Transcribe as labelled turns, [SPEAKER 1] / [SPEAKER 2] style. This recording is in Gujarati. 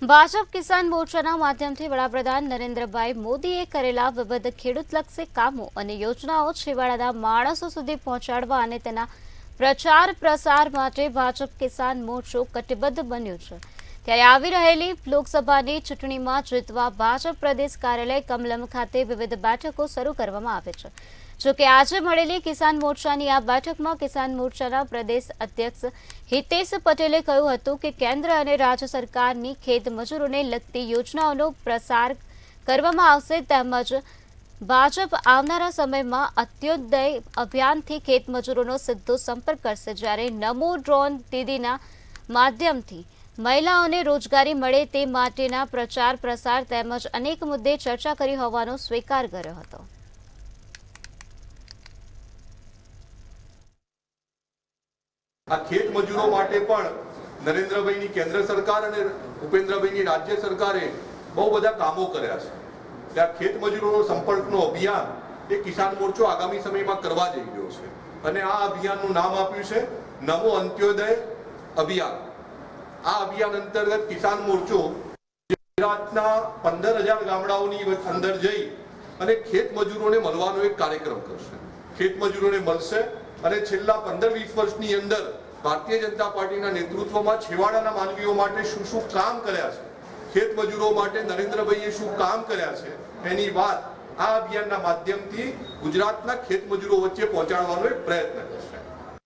[SPEAKER 1] ભાજપ કિસાન મોરચાના માધ્યમથી વડાપ્રધાન નરેન્દ્રભાઈ મોદીએ કરેલા વિવિધ ખેડૂતલક્ષી કામો અને યોજનાઓ છેવાડાના માણસો સુધી પહોંચાડવા અને તેના પ્રચાર પ્રસાર માટે ભાજપ કિસાન મોરચો કટિબદ્ધ બન્યું છે। ત્યારે આવી રહેલી લોકસભાની ચૂંટણીમાં જીતવા ભાજપ પ્રદેશ કાર્યાલય કમલમ ખાતે વિવિધ બેઠકો શરૂ કરવામાં આવે છે। જોકે આજે મળેલી કિસાન મોરચાની આ બેઠકમાં કિસાન મોરચાના પ્રદેશ અધ્યક્ષ હિતેશ પટેલે કહ્યું હતું કે કેન્દ્ર અને રાજ્ય સરકારની ખેત મજૂરોને લગતી યોજનાઓનો પ્રસાર કરવામાં આવશે, તેમજ ભાજપ આવનારા સમયમાં અંત્યોદય અભિયાનથી ખેત મજૂરોનો સીધો સંપર્ક કરશે, જ્યારે નમો ડ્રોન દીદીના માધ્યમથી મહિલાઓને રોજગારી મળે તે માટેના પ્રચાર પ્રસાર તેમજ અનેક મુદ્દે ચર્ચા કરી હોવાનો સ્વીકાર કર્યો હતો।
[SPEAKER 2] આ ખેત મજૂરો માટે પણ નરેન્દ્રભાઈની કેન્દ્ર સરકાર અને ભૂપેન્દ્રભાઈની રાજ્ય સરકારે બહુ બધા કામો કર્યા છે। ત્યાં ખેત મજૂરોનો સંપર્કનો અભિયાન એ કિસાન મોરચો આગામી સમયમાં કરવા જઈ રહ્યો છે અને આ અભિયાનનું નામ આપ્યું છે નમો અંત્યોદય અભિયાન। આ અભિયાન અંતર્ગત કિસાન મોરચો ગુજરાતના 15,000 ગામડાઓની અંદર જઈ અને ખેત મજૂરોને મળવાનો એક કાર્યક્રમ કરશે। ખેત મજૂરોને મળશે અને છેલ્લા 15-20 વર્ષની અંદર ભારતીય જનતા પાર્ટીના નેતૃત્વમાં છેવાડાના માનવીઓ માટે શું કામ કર્યા છે, ખેત મજૂરો માટે નરેન્દ્રભાઈએ શું કામ કર્યા છે, એની વાત આ અભિયાનના માધ્યમથી ગુજરાતના ખેત મજૂરો વચ્ચે પહોંચાડવાનો એક પ્રયત્ન કરશે।